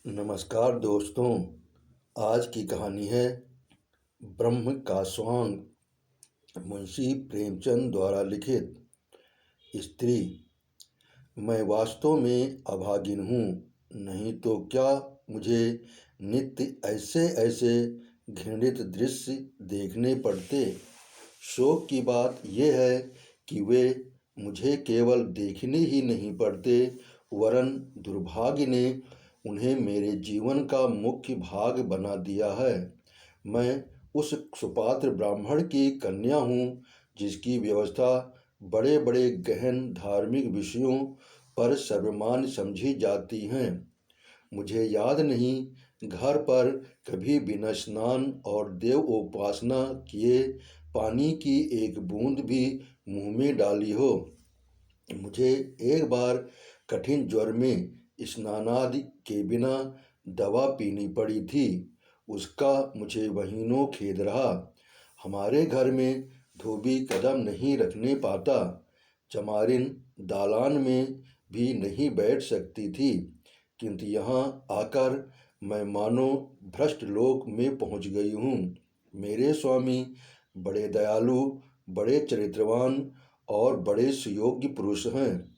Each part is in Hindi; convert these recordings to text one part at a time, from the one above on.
नमस्कार दोस्तों। आज की कहानी है ब्रह्म का स्वांग, मुंशी प्रेमचंद द्वारा लिखित। स्त्री। मैं वास्तव में अभागिन हूँ, नहीं तो क्या मुझे नित्य ऐसे ऐसे घृणित दृश्य देखने पड़ते। शोक की बात यह है कि वे मुझे केवल देखने ही नहीं पड़ते, वरन दुर्भाग्य ने उन्हें मेरे जीवन का मुख्य भाग बना दिया है। मैं उस सुपात्र ब्राह्मण की कन्या हूँ जिसकी व्यवस्था बड़े बड़े गहन धार्मिक विषयों पर सर्वमान्य समझी जाती हैं। मुझे याद नहीं घर पर कभी बिना स्नान और देव उपासना किए पानी की एक बूंद भी मुंह में डाली हो। मुझे एक बार कठिन ज्वर में स्नानादि के बिना दवा पीनी पड़ी थी। उसका मुझे महीनों खेद रहा। हमारे घर में धोबी कदम नहीं रखने पाता। चमारिन दालान में भी नहीं बैठ सकती थी, किंतु यहाँ आकर मैं मानो भ्रष्ट लोक में पहुँच गई हूँ। मेरे स्वामी बड़े दयालु, बड़े चरित्रवान और बड़े सुयोग्य पुरुष हैं।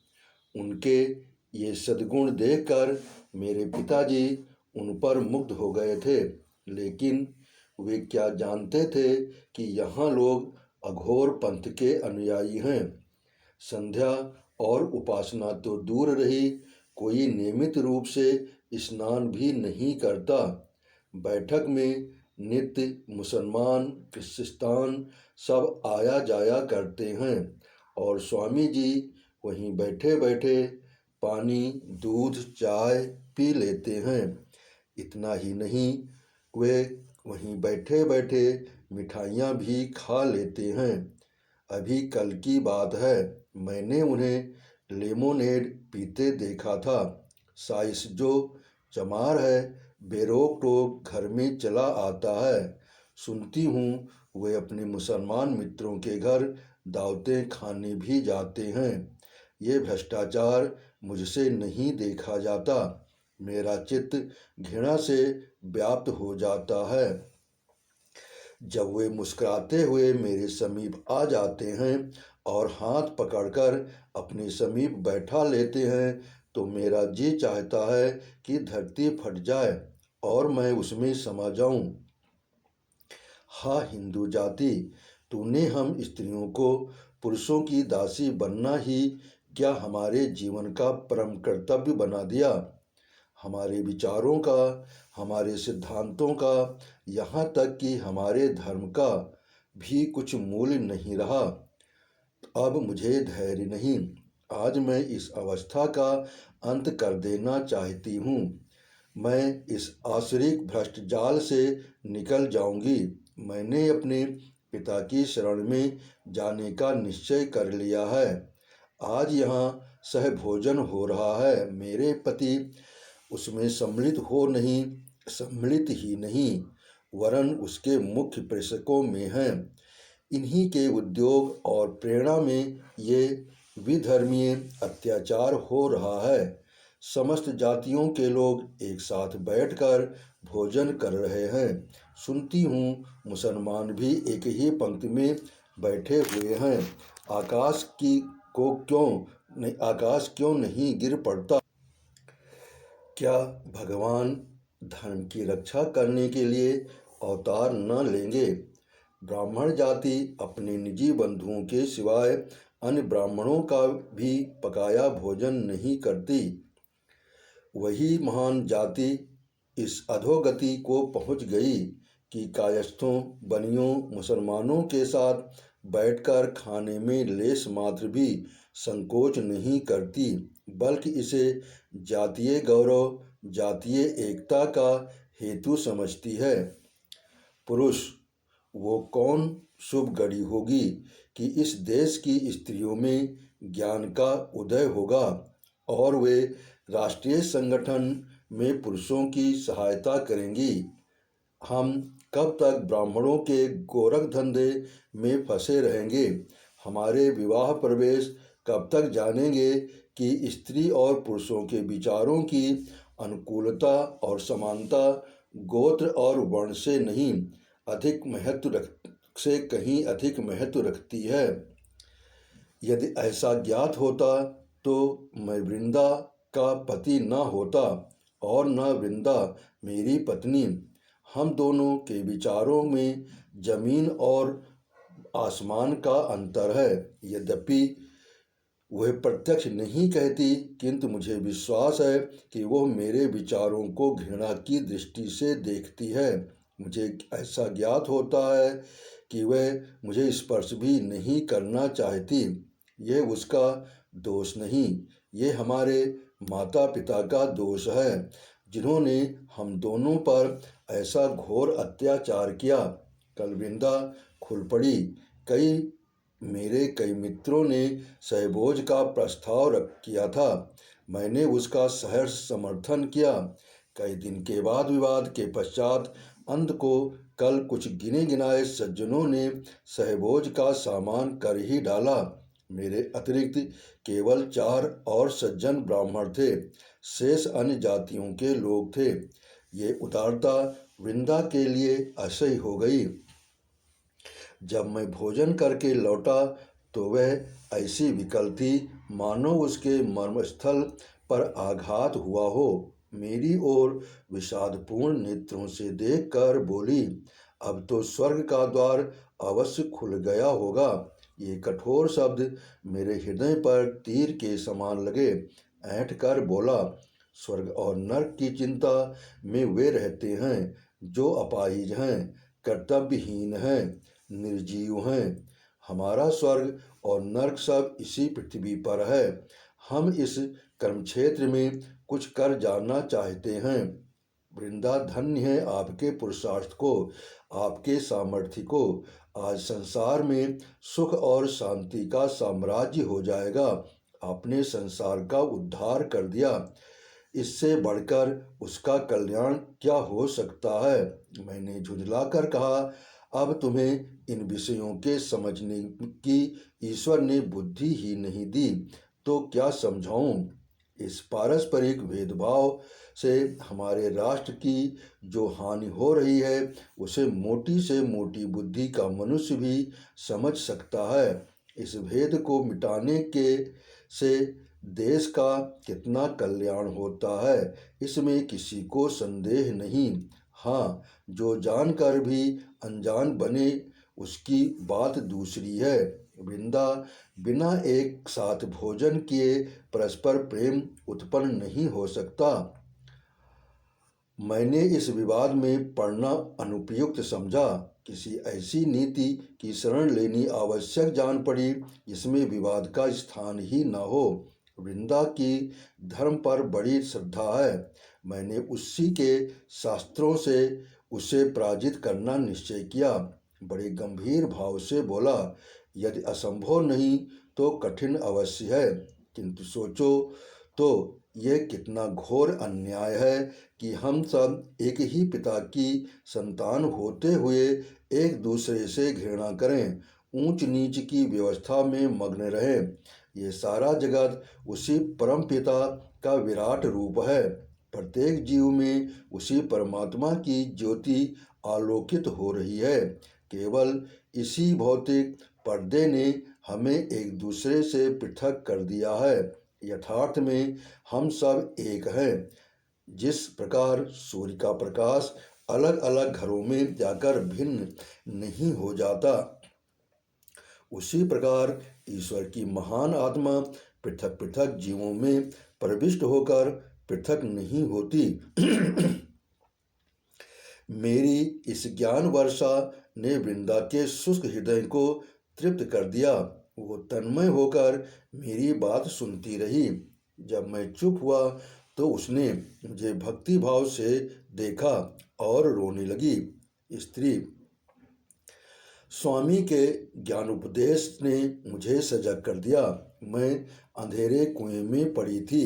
उनके ये सद्गुण देखकर मेरे पिताजी उन पर मुग्ध हो गए थे, लेकिन वे क्या जानते थे कि यहाँ लोग अघोर पंथ के अनुयायी हैं। संध्या और उपासना तो दूर रही, कोई नियमित रूप से स्नान भी नहीं करता। बैठक में नित्य मुसलमान, क्रिस्तान सब आया जाया करते हैं और स्वामी जी वहीं बैठे बैठे पानी, दूध, चाय पी लेते हैं। इतना ही नहीं, वे वहीं बैठे बैठे मिठाइयाँ भी खा लेते हैं। अभी कल की बात है, मैंने उन्हें लेमोनेड पीते देखा था। साइस जो चमार है बेरोक टोक घर में चला आता है। सुनती हूँ वे अपने मुसलमान मित्रों के घर दावतें खाने भी जाते हैं। ये भ्रष्टाचार मुझसे नहीं देखा जाता। मेरा चित्त घृणा से व्याप्त हो जाता है। जब वे मुस्कुराते हुए मेरे समीप आ जाते हैं और हाथ पकड़कर अपने समीप बैठा लेते हैं, तो मेरा जी चाहता है कि धरती फट जाए और मैं उसमें समा जाऊं। हाँ हिंदू जाति, तूने हम स्त्रियों को पुरुषों की दासी बनना ही क्या हमारे जीवन का परम कर्तव्य बना दिया। हमारे विचारों का, हमारे सिद्धांतों का, यहाँ तक कि हमारे धर्म का भी कुछ मूल्य नहीं रहा। अब मुझे धैर्य नहीं। आज मैं इस अवस्था का अंत कर देना चाहती हूँ। मैं इस आसुरिक भ्रष्ट जाल से निकल जाऊंगी। मैंने अपने पिता की शरण में जाने का निश्चय कर लिया है। आज यहाँ सहभोजन हो रहा है। मेरे पति उसमें सम्मिलित ही नहीं, वरन उसके मुख्य प्रेषकों में हैं। इन्हीं के उद्योग और प्रेरणा में ये विधर्मीय अत्याचार हो रहा है। समस्त जातियों के लोग एक साथ बैठकर भोजन कर रहे हैं। सुनती हूँ मुसलमान भी एक ही पंक्ति में बैठे हुए हैं। आकाश क्यों नहीं गिर पड़ता। क्या भगवान धर्म की रक्षा करने के लिए अवतार न लेंगे। ब्राह्मण जाति अपने निजी बंधुओं के सिवाय अन्य ब्राह्मणों का भी पकाया भोजन नहीं करती। वही महान जाति इस अधोगति को पहुंच गई कि कायस्थों, बनियों, मुसलमानों के साथ बैठकर खाने में लेश मात्र भी संकोच नहीं करती, बल्कि इसे जातीय गौरव, जातीय एकता का हेतु समझती है। पुरुष, वो कौन शुभ घड़ी होगी कि इस देश की स्त्रियों में ज्ञान का उदय होगा और वे राष्ट्रीय संगठन में पुरुषों की सहायता करेंगी। हम कब तक ब्राह्मणों के गोरख धंधे में फंसे रहेंगे। हमारे विवाह प्रवेश कब तक जानेंगे कि स्त्री और पुरुषों के विचारों की अनुकूलता और समानता गोत्र और वर्ण से नहीं से कहीं अधिक महत्व रखती है। यदि ऐसा ज्ञात होता तो मैं वृंदा का पति न होता और न वृंदा मेरी पत्नी। हम दोनों के विचारों में जमीन और आसमान का अंतर है। यद्यपि वह प्रत्यक्ष नहीं कहती, किंतु मुझे विश्वास है कि वह मेरे विचारों को घृणा की दृष्टि से देखती है। मुझे ऐसा ज्ञात होता है कि वह मुझे स्पर्श भी नहीं करना चाहती। यह उसका दोष नहीं, ये हमारे माता पिता का दोष है, जिन्होंने हम दोनों पर ऐसा घोर अत्याचार किया। कल वृंदा खुल पड़ी। मेरे कई मित्रों ने सहभोज का प्रस्ताव किया था। मैंने उसका सहर्ष समर्थन किया। कई दिन के वाद विवाद के पश्चात अंत को कल कुछ गिने गिनाए सज्जनों ने सहभोज का सामान कर ही डाला। मेरे अतिरिक्त केवल 4 और सज्जन ब्राह्मण थे, शेष अन्य जातियों के लोग थे। ये उदारता वृंदा के लिए असह्य हो गई। जब मैं भोजन करके लौटा तो वह ऐसी विकल थी मानो उसके मर्मस्थल पर आघात हुआ हो। मेरी ओर विषादपूर्ण नेत्रों से देखकर बोली, अब तो स्वर्ग का द्वार अवश्य खुल गया होगा। ये कठोर शब्द मेरे हृदय पर तीर के समान लगे। ऐंठ कर बोला, स्वर्ग और नरक की चिंता में वे रहते हैं जो अपाहिज हैं, कर्तव्यहीन हैं, निर्जीव हैं। हमारा स्वर्ग और नरक सब इसी पृथ्वी पर है। हम इस कर्मक्षेत्र में कुछ कर जानना चाहते हैं। वृंदा, धन्य है आपके पुरुषार्थ को, आपके सामर्थ्य को। आज संसार में सुख और शांति का साम्राज्य हो जाएगा। आपने संसार का उद्धार कर दिया, इससे बढ़कर उसका कल्याण क्या हो सकता है। मैंने झुंझलाकर कहा, अब तुम्हें इन विषयों के समझने की ईश्वर ने बुद्धि ही नहीं दी तो क्या समझाऊं। इस पारस्परिक भेदभाव से हमारे राष्ट्र की जो हानि हो रही है उसे मोटी से मोटी बुद्धि का मनुष्य भी समझ सकता है। इस भेद को मिटाने के से देश का कितना कल्याण होता है, इसमें किसी को संदेह नहीं। हाँ, जो जानकर भी अनजान बने उसकी बात दूसरी है। वृंदा, बिना एक साथ भोजन किए परस्पर प्रेम उत्पन्न नहीं हो सकता। मैंने इस विवाद में पड़ना अनुपयुक्त समझा। किसी ऐसी नीति की शरण लेनी आवश्यक जान पड़ी जिसमें विवाद का स्थान ही न हो। वृंदा की धर्म पर बड़ी श्रद्धा है। मैंने उसी के शास्त्रों से उसे पराजित करना निश्चय किया। बड़े गंभीर भाव से बोला, यदि असंभव नहीं तो कठिन अवश्य है, किंतु सोचो तो यह कितना घोर अन्याय है कि हम सब एक ही पिता की संतान होते हुए एक दूसरे से घृणा करें, ऊंच नीच की व्यवस्था में मग्न रहें। ये सारा जगत उसी परम पिता का विराट रूप है। प्रत्येक जीव में उसी परमात्मा की ज्योति आलोकित हो रही है। केवल इसी भौतिक पर्दे ने हमें एक दूसरे से पृथक कर दिया है। यथार्थ में हम सब एक हैं। जिस प्रकार सूर्य का प्रकाश अलग अलग घरों में जाकर भिन्न नहीं हो जाता, उसी प्रकार ईश्वर की महान आत्मा पृथक पृथक जीवों में प्रविष्ट होकर पृथक नहीं होती। मेरी इस ज्ञान वर्षा ने वृंदा के शुष्क हृदय को तृप्त कर दिया। वो तन्मय होकर मेरी बात सुनती रही। जब मैं चुप हुआ तो उसने मुझे भक्ति भाव से देखा और रोने लगी। स्त्री, स्वामी के ज्ञानोपदेश ने मुझे सजग कर दिया। मैं अंधेरे कुएं में पड़ी थी।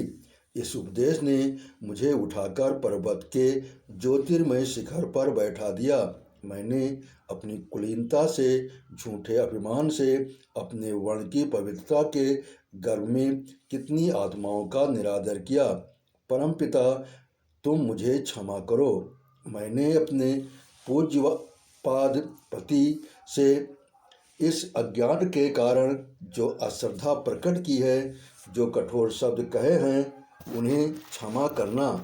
इस उपदेश ने मुझे उठाकर पर्वत के ज्योतिर्मय शिखर पर बैठा दिया। मैंने अपनी कुलीनता से, झूठे अभिमान से, अपने वर्ण की पवित्रता के गर्व में कितनी आत्माओं का निरादर किया। परमपिता तुम मुझे क्षमा करो। मैंने अपने पूज्यपाद पति से इस अज्ञान के कारण जो अश्रद्धा प्रकट की है, जो कठोर शब्द कहे हैं, उन्हें क्षमा करना।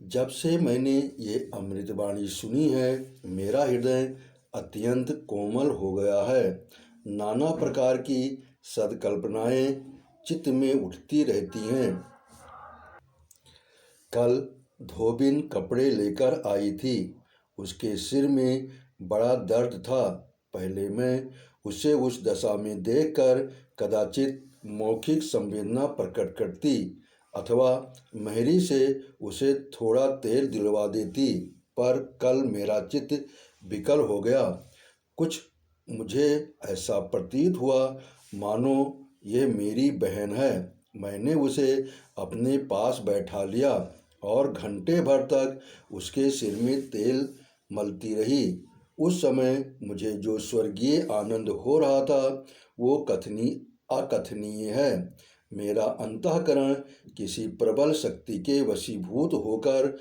जब से मैंने ये अमृतवाणी सुनी है, मेरा हृदय अत्यंत कोमल हो गया है। नाना प्रकार की सदकल्पनाएं चित्त में उठती रहती हैं। कल धोबिन कपड़े लेकर आई थी। उसके सिर में बड़ा दर्द था। पहले मैं उसे उस दशा में देखकर कदाचित मौखिक संवेदना प्रकट करती अथवा मेहरी से उसे थोड़ा तेल दिलवा देती, पर कल मेरा चित्त विकल हो गया। कुछ मुझे ऐसा प्रतीत हुआ मानो ये मेरी बहन है। मैंने उसे अपने पास बैठा लिया और घंटे भर तक उसके सिर में तेल मलती रही। उस समय मुझे जो स्वर्गीय आनंद हो रहा था वो अकथनीय है। मेरा अंतःकरण किसी प्रबल शक्ति के वशीभूत होकर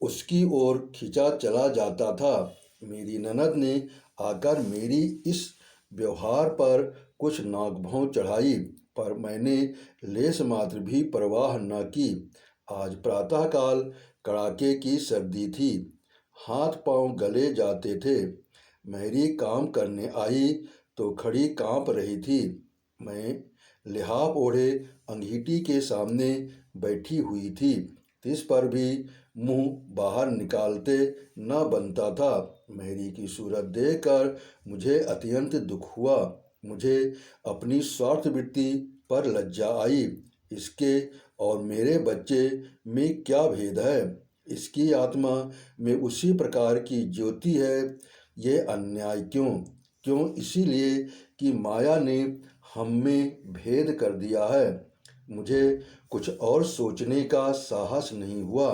उसकी ओर खिंचा चला जाता था। मेरी ननद ने आकर मेरी इस व्यवहार पर कुछ नाक-भौं चढ़ाई, पर मैंने लेश मात्र भी परवाह न की। आज प्रातःकाल कड़ाके की सर्दी थी। हाथ पांव गले जाते थे। मेहरी काम करने आई तो खड़ी कांप रही थी। मैं लिहाफ ओढ़े अंगीठी के सामने बैठी हुई थी। इस पर भी मुंह बाहर निकालते न बनता था। मेहरी की सूरत देखकर मुझे अत्यंत दुख हुआ। मुझे अपनी स्वार्थवृत्ति पर लज्जा आई। इसके और मेरे बच्चे में क्या भेद है? इसकी आत्मा में उसी प्रकार की ज्योति है। ये अन्याय क्यों? क्यों? इसीलिए कि माया ने हम में भेद कर दिया है। मुझे कुछ और सोचने का साहस नहीं हुआ।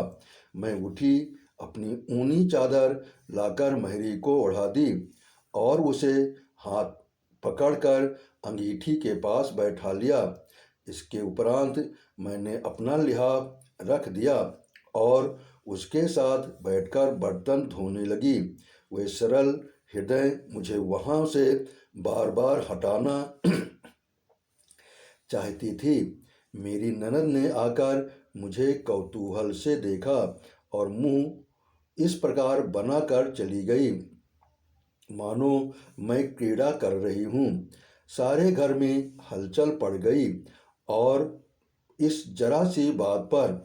मैं उठी, अपनी ऊनी चादर लाकर मेहरी को ओढ़ा दी और उसे हाथ पकड़कर अंगीठी के पास बैठा लिया। इसके उपरांत मैंने अपना लिहाफ रख दिया और उसके साथ बैठकर बर्तन धोने लगी। वह सरल हृदय मुझे वहाँ से बार बार हटाना चाहती थी। मेरी ननद ने आकर मुझे कौतूहल से देखा और मुंह इस प्रकार बनाकर चली गई मानो मैं क्रीड़ा कर रही हूँ। सारे घर में हलचल पड़ गई और इस जरा सी बात पर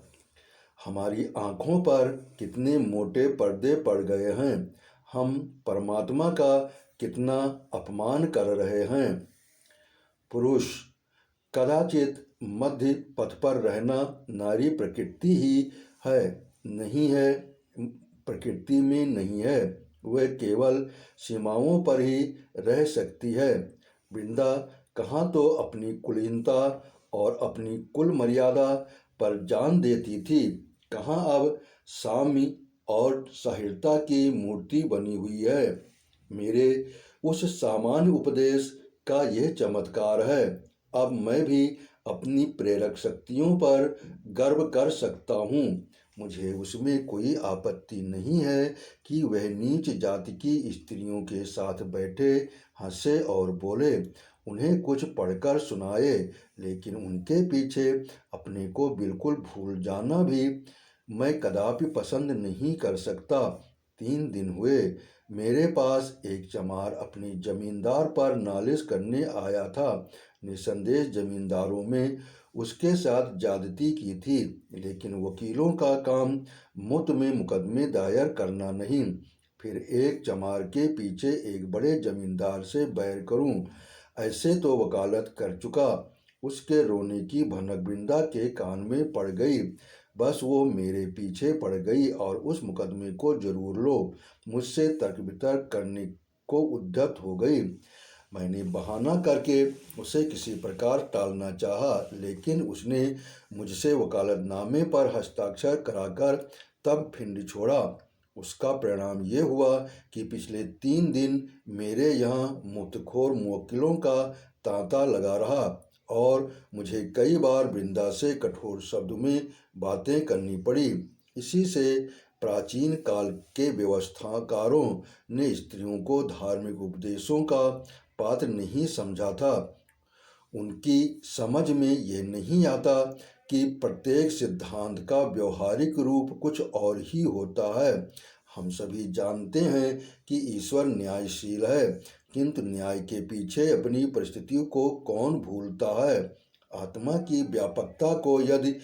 हमारी आँखों पर कितने मोटे पर्दे पड़ गए हैं। हम परमात्मा का कितना अपमान कर रहे हैं। पुरुष कदाचित मध्य पथ पर रहना नारी प्रकृति ही है, नहीं है, प्रकृति में नहीं है। वह केवल सीमाओं पर ही रह सकती है। वृंदा कहाँ तो अपनी कुलीनता और अपनी कुल मर्यादा पर जान देती थी, कहाँ अब साम्य और सहिष्णुता की मूर्ति बनी हुई है। मेरे उस सामान्य उपदेश का यह चमत्कार है। अब मैं भी अपनी प्रेरक शक्तियों पर गर्व कर सकता हूँ। मुझे उसमें कोई आपत्ति नहीं है कि वह नीच जाति की स्त्रियों के साथ बैठे, हंसे और बोले, उन्हें कुछ पढ़कर सुनाए, लेकिन उनके पीछे अपने को बिल्कुल भूल जाना भी मैं कदापि पसंद नहीं कर सकता। 3 दिन हुए। मेरे पास एक चमार अपने जमींदार पर नालिश करने आया था। निसंदेह जमींदारों में उसके साथ ज्यादती की थी, लेकिन वकीलों का काम मुफ्त में मुकदमे दायर करना नहीं। फिर एक चमार के पीछे एक बड़े जमींदार से बैर करूं, ऐसे तो वकालत कर चुका। उसके रोने की भनक वृंदा के कान में पड़ गई। बस वो मेरे पीछे पड़ गई और उस मुकदमे को जरूर लो, मुझसे तर्क वितर्क करने को उद्यत हो गई। मैंने बहाना करके उसे किसी प्रकार टालना चाहा, लेकिन उसने मुझसे वकालतनामे पर हस्ताक्षर कराकर तब फिंड छोड़ा। उसका परिणाम ये हुआ कि पिछले 3 दिन मेरे यहाँ मुफ्तखोर मुवक्किलों का तांता लगा रहा और मुझे कई बार वृंदा से कठोर शब्द में बातें करनी पड़ी। इसी से प्राचीन काल के व्यवस्थाकारों ने स्त्रियों को धार्मिक उपदेशों का पात्र नहीं समझा था। उनकी समझ में ये नहीं आता कि प्रत्येक सिद्धांत का व्यवहारिक रूप कुछ और ही होता है। हम सभी जानते हैं कि ईश्वर न्यायशील है, किंतु न्याय के पीछे अपनी परिस्थितियों को कौन भूलता है। आत्मा की व्यापकता को यदि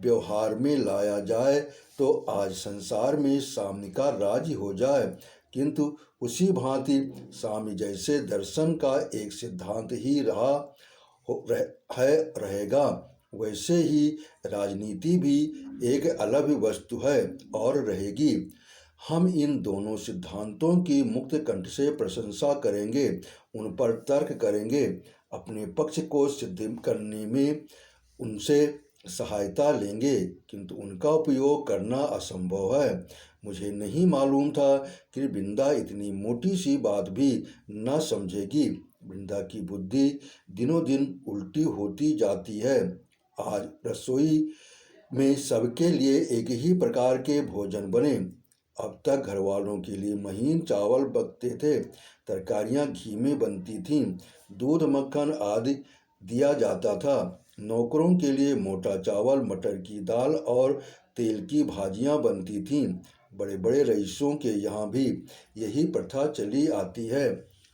व्यवहार में लाया जाए तो आज संसार में साम्य का राज्य हो जाए, किंतु उसी भांति साम्य जैसे दर्शन का एक सिद्धांत ही रहेगा, वैसे ही राजनीति भी एक अलग वस्तु है और रहेगी। हम इन दोनों सिद्धांतों की मुक्त कंठ से प्रशंसा करेंगे, उन पर तर्क करेंगे, अपने पक्ष को सिद्ध करने में उनसे सहायता लेंगे, किंतु उनका उपयोग करना असंभव है। मुझे नहीं मालूम था कि वृंदा इतनी मोटी सी बात भी न समझेगी। वृंदा की बुद्धि दिनों दिन उल्टी होती जाती है। आज रसोई में सबके लिए एक ही प्रकार के भोजन बने। अब तक घर वालों के लिए महीन चावल पकते थे, तरकारियां घी में बनती थीं, दूध मक्खन आदि दिया जाता था। नौकरों के लिए मोटा चावल, मटर की दाल और तेल की भाजियां बनती थीं। बड़े बड़े रईसों के यहाँ भी यही प्रथा चली आती है।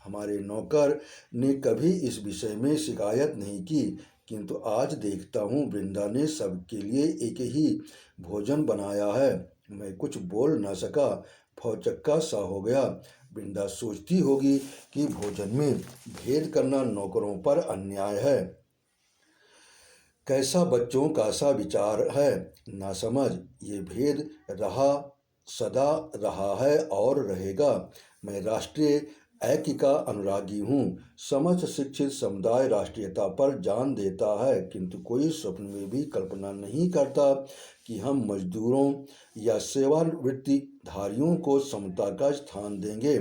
हमारे नौकर ने कभी इस विषय में शिकायत नहीं की, किंतु आज देखता हूँ वृंदा ने सबके लिए एक ही भोजन बनाया है। मैं कुछ बोल न सका, भौचक्का सा हो गया। वृंदा सोचती होगी कि भोजन में भेद करना नौकरों पर अन्याय है। कैसा बच्चों का सा विचार है, ना समझ। ये भेद सदा रहा है और रहेगा। मैं राष्ट्रीय ऐक्य का अनुरागी हूँ। समस्त शिक्षित समुदाय राष्ट्रीयता पर जान देता है, किंतु कोई स्वप्न में भी कल्पना नहीं करता कि हम मजदूरों या सेवानिवृत्तिधारियों को समता का स्थान देंगे।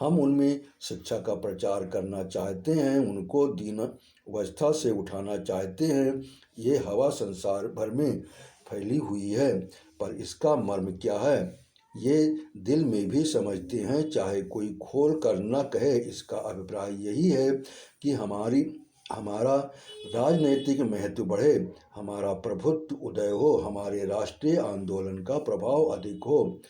हम उनमें शिक्षा का प्रचार करना चाहते हैं, उनको दीन अवस्था से उठाना चाहते हैं। ये हवा संसार भर में फैली हुई है, पर इसका मर्म क्या है ये दिल में भी समझते हैं, चाहे कोई खोल कर न कहे। इसका अभिप्राय यही है कि हमारा राजनैतिक महत्व बढ़े, हमारा प्रभुत्व उदय हो, हमारे राष्ट्रीय आंदोलन का प्रभाव अधिक हो।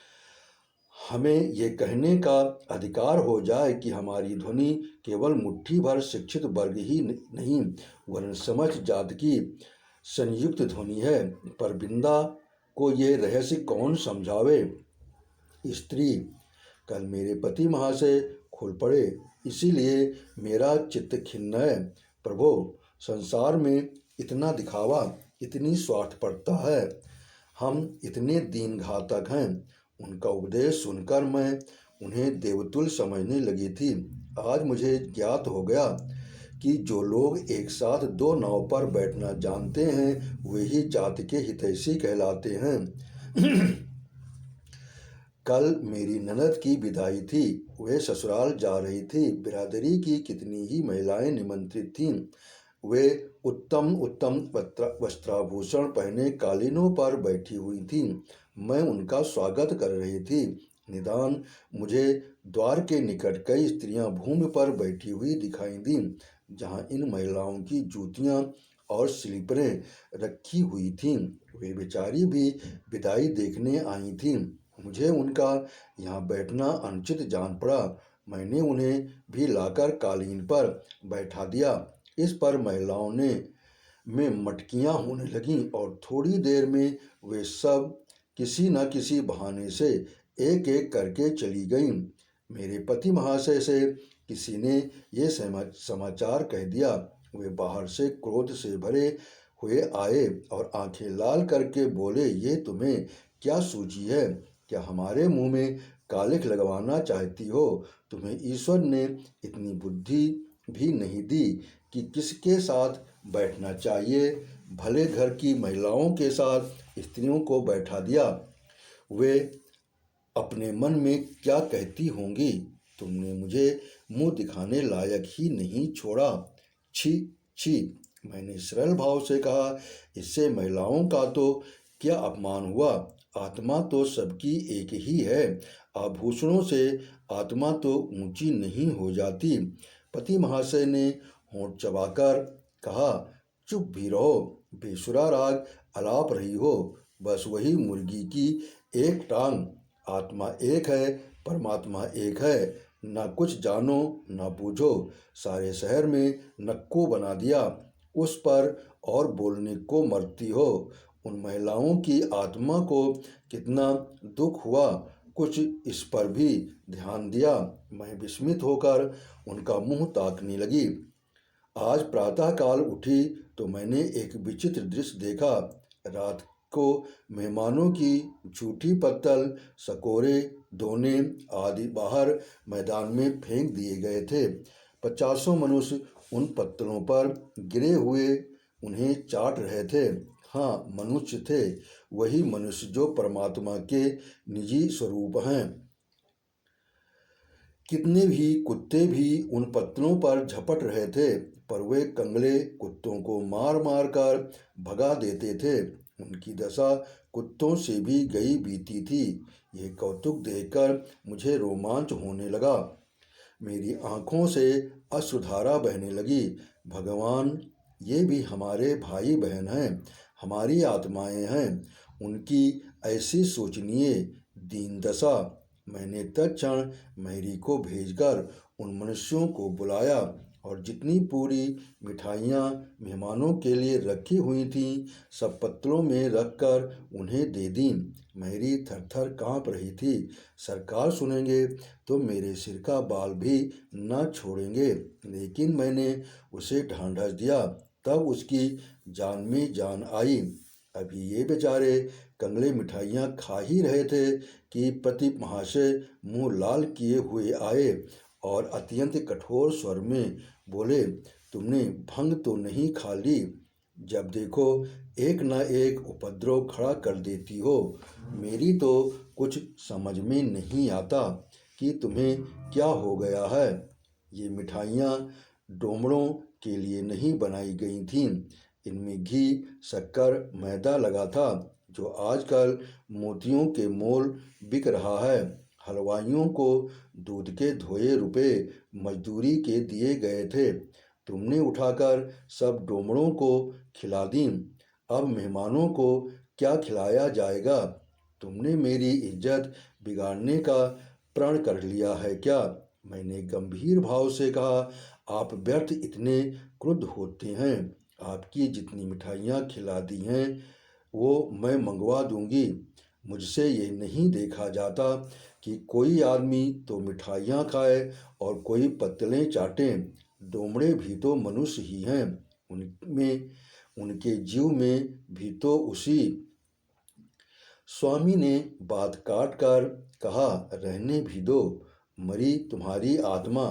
हमें ये कहने का अधिकार हो जाए कि हमारी ध्वनि केवल मुट्ठी भर शिक्षित वर्ग ही नहीं, वरन समस्त जात की संयुक्त ध्वनि है। पर वृंदा को ये रहस्य कौन समझावे। स्त्री कल मेरे पति महाशय खोल पड़े, इसीलिए मेरा चित्त खिन्न है। प्रभो, संसार में इतना दिखावा, इतनी स्वार्थपरता है, हम इतने दीन घातक हैं। उनका उपदेश सुनकर मैं उन्हें देवतुल्य समझने लगी थी। आज मुझे ज्ञात हो गया कि जो लोग एक साथ 2 नाव पर बैठना जानते हैं वे ही जाति के हितैषी कहलाते हैं। कल मेरी ननद की विदाई थी, वे ससुराल जा रही थी। बिरादरी की कितनी ही महिलाएं निमंत्रित थीं। वे उत्तम उत्तम वस्त्राभूषण पहने कालीनों पर बैठी हुई थीं। मैं उनका स्वागत कर रही थी। निदान मुझे द्वार के निकट कई स्त्रियां भूमि पर बैठी हुई दिखाई दीं, जहां इन महिलाओं की जूतियां और स्लीपरें रखी हुई थीं। वे बेचारी भी विदाई देखने आई थीं। मुझे उनका यहाँ बैठना अनुचित जान पड़ा। मैंने उन्हें भी लाकर कालीन पर बैठा दिया। इस पर महिलाओं में मटकियाँ होने लगीं और थोड़ी देर में वे सब किसी न किसी बहाने से एक एक करके चली गईं। मेरे पति महाशय से किसी ने ये समाचार कह दिया। वे बाहर से क्रोध से भरे हुए आए और आंखें लाल करके बोले, ये तुम्हें क्या सूझी है? क्या हमारे मुंह में कालिख लगवाना चाहती हो? तुम्हें ईश्वर ने इतनी बुद्धि भी नहीं दी कि किसके साथ बैठना चाहिए। भले घर की महिलाओं के साथ स्त्रियों को बैठा दिया। वे अपने मन में क्या कहती होंगी। तुमने मुझे मुंह दिखाने लायक ही नहीं छोड़ा। छी छी, मैंने सरल भाव से कहा। इससे महिलाओं का तो क्या अपमान हुआ। आत्मा तो सबकी एक ही है। आभूषणों से आत्मा तो ऊंची नहीं हो जाती। पति महाशय ने होंठ चबाकर कहा, चुप भी रहो, बेसुरा राग अलाप रही हो। बस वही मुर्गी की एक टांग। आत्मा एक है, परमात्मा एक है। न कुछ जानो न बूझो, सारे शहर में नक्को बना दिया। उस पर और बोलने को मरती हो। उन महिलाओं की आत्मा को कितना दुख हुआ, कुछ इस पर भी ध्यान दिया। मैं विस्मित होकर उनका मुंह ताकने लगी। आज प्रातःकाल उठी तो मैंने एक विचित्र दृश्य देखा। रात को मेहमानों की झूठी पत्तल, सकोरे, दोने आदि बाहर मैदान में फेंक दिए गए थे। पचासों मनुष्य उन पत्तलों पर गिरे हुए उन्हें चाट रहे थे। हाँ, मनुष्य थे, वही मनुष्य जो परमात्मा के निजी स्वरूप हैं। कितने भी कुत्ते भी उन पत्तलों पर झपट रहे थे, पर वे कंगले कुत्तों को मार मार कर भगा देते थे। उनकी दशा कुत्तों से भी गई बीती थी। ये कौतुक देखकर मुझे रोमांच होने लगा। मेरी आंखों से अश्रुधारा बहने लगी। भगवान, ये भी हमारे भाई बहन हैं, हमारी आत्माएं हैं। उनकी ऐसी शोचनीय दीन दशा। मैंने तत्क्षण मैरी को भेजकर उन मनुष्यों को बुलाया और जितनी पूरी मिठाइयाँ मेहमानों के लिए रखी हुई थीं, सब पत्तलों में रखकर उन्हें दे दी। मैरी थर थर काँप रही थी। सरकार सुनेंगे तो मेरे सिर का बाल भी न छोड़ेंगे, लेकिन मैंने उसे ढांढस दिया। तब उसकी जान में जान आई। अभी ये बेचारे कंगले मिठाइयाँ खा ही रहे थे कि पति महाशय मुंह लाल किए हुए आए और अत्यंत कठोर स्वर में बोले, तुमने भंग तो नहीं खा ली? जब देखो एक न एक उपद्रव खड़ा कर देती हो। मेरी तो कुछ समझ में नहीं आता कि तुम्हें क्या हो गया है। ये मिठाइयाँ डोमड़ों के लिए नहीं बनाई गई थीं। इनमें घी, शक्कर, मैदा लगा था, जो आजकल मोतियों के मोल बिक रहा है। हलवाइयों को दूध के धोए रुपए मजदूरी के दिए गए थे। तुमने उठाकर सब डोमड़ों को खिला दी। अब मेहमानों को क्या खिलाया जाएगा? तुमने मेरी इज्जत बिगाड़ने का प्रण कर लिया है क्या? मैंने गंभीर भाव से कहा, आप व्यर्थ इतने क्रुद्ध होते हैं। आपकी जितनी मिठाइयाँ खिला दी हैं वो मैं मंगवा दूंगी। मुझसे ये नहीं देखा जाता कि कोई आदमी तो मिठाइयाँ खाए और कोई पत्तलें चाटे। डोमड़े भी तो मनुष्य ही हैं। उनमें, उनके जीव में भी तो उसी। स्वामी ने बात काट कर कहा, रहने भी दो, मरी तुम्हारी आत्मा।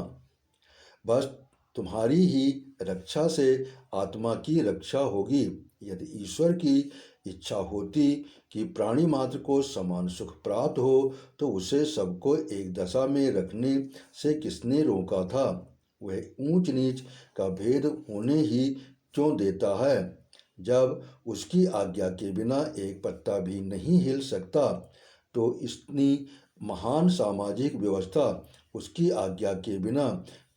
बस तुम्हारी ही रक्षा से आत्मा की रक्षा होगी। यदि ईश्वर की इच्छा होती कि प्राणी मात्र को समान सुख प्राप्त हो, तो उसे सबको एक दशा में रखने से किसने रोका था? वह ऊंच नीच का भेद होने ही क्यों देता है? जब उसकी आज्ञा के बिना एक पत्ता भी नहीं हिल सकता, तो इतनी महान सामाजिक व्यवस्था उसकी आज्ञा के बिना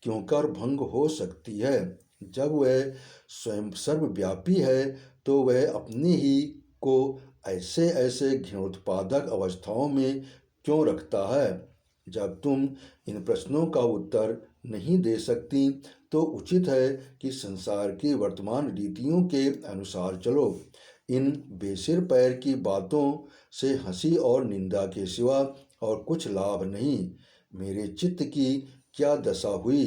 क्यों कर भंग हो सकती है? जब वह स्वयं सर्वव्यापी है, तो वह अपने ही को ऐसे ऐसे घृणोत्पादक अवस्थाओं में क्यों रखता है? जब तुम इन प्रश्नों का उत्तर नहीं दे सकती, तो उचित है कि संसार की वर्तमान रीतियों के अनुसार चलो। इन बेसिर पैर की बातों से हंसी और निंदा के सिवा और कुछ लाभ नहीं। मेरे चित्त की क्या दशा हुई,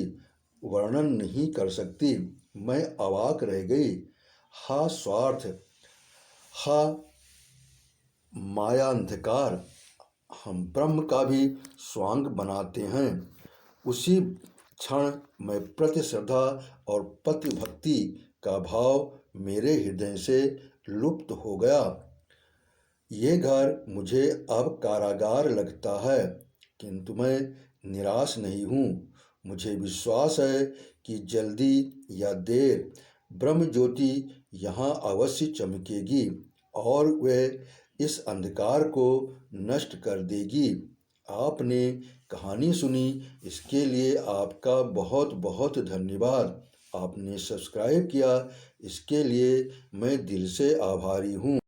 वर्णन नहीं कर सकती। मैं अवाक रह गई। हा स्वार्थ, हा मायान्धकार, हम ब्रह्म का भी स्वांग बनाते हैं। उसी क्षण मैं प्रति श्रद्धा और पति भक्ति का भाव मेरे हृदय से लुप्त हो गया। ये घर मुझे अब कारागार लगता है, किंतु मैं निराश नहीं हूँ। मुझे विश्वास है कि जल्दी या देर ब्रह्म ज्योति यहाँ अवश्य चमकेगी और वह इस अंधकार को नष्ट कर देगी। आपने कहानी सुनी, इसके लिए आपका बहुत बहुत धन्यवाद। आपने सब्सक्राइब किया, इसके लिए मैं दिल से आभारी हूँ।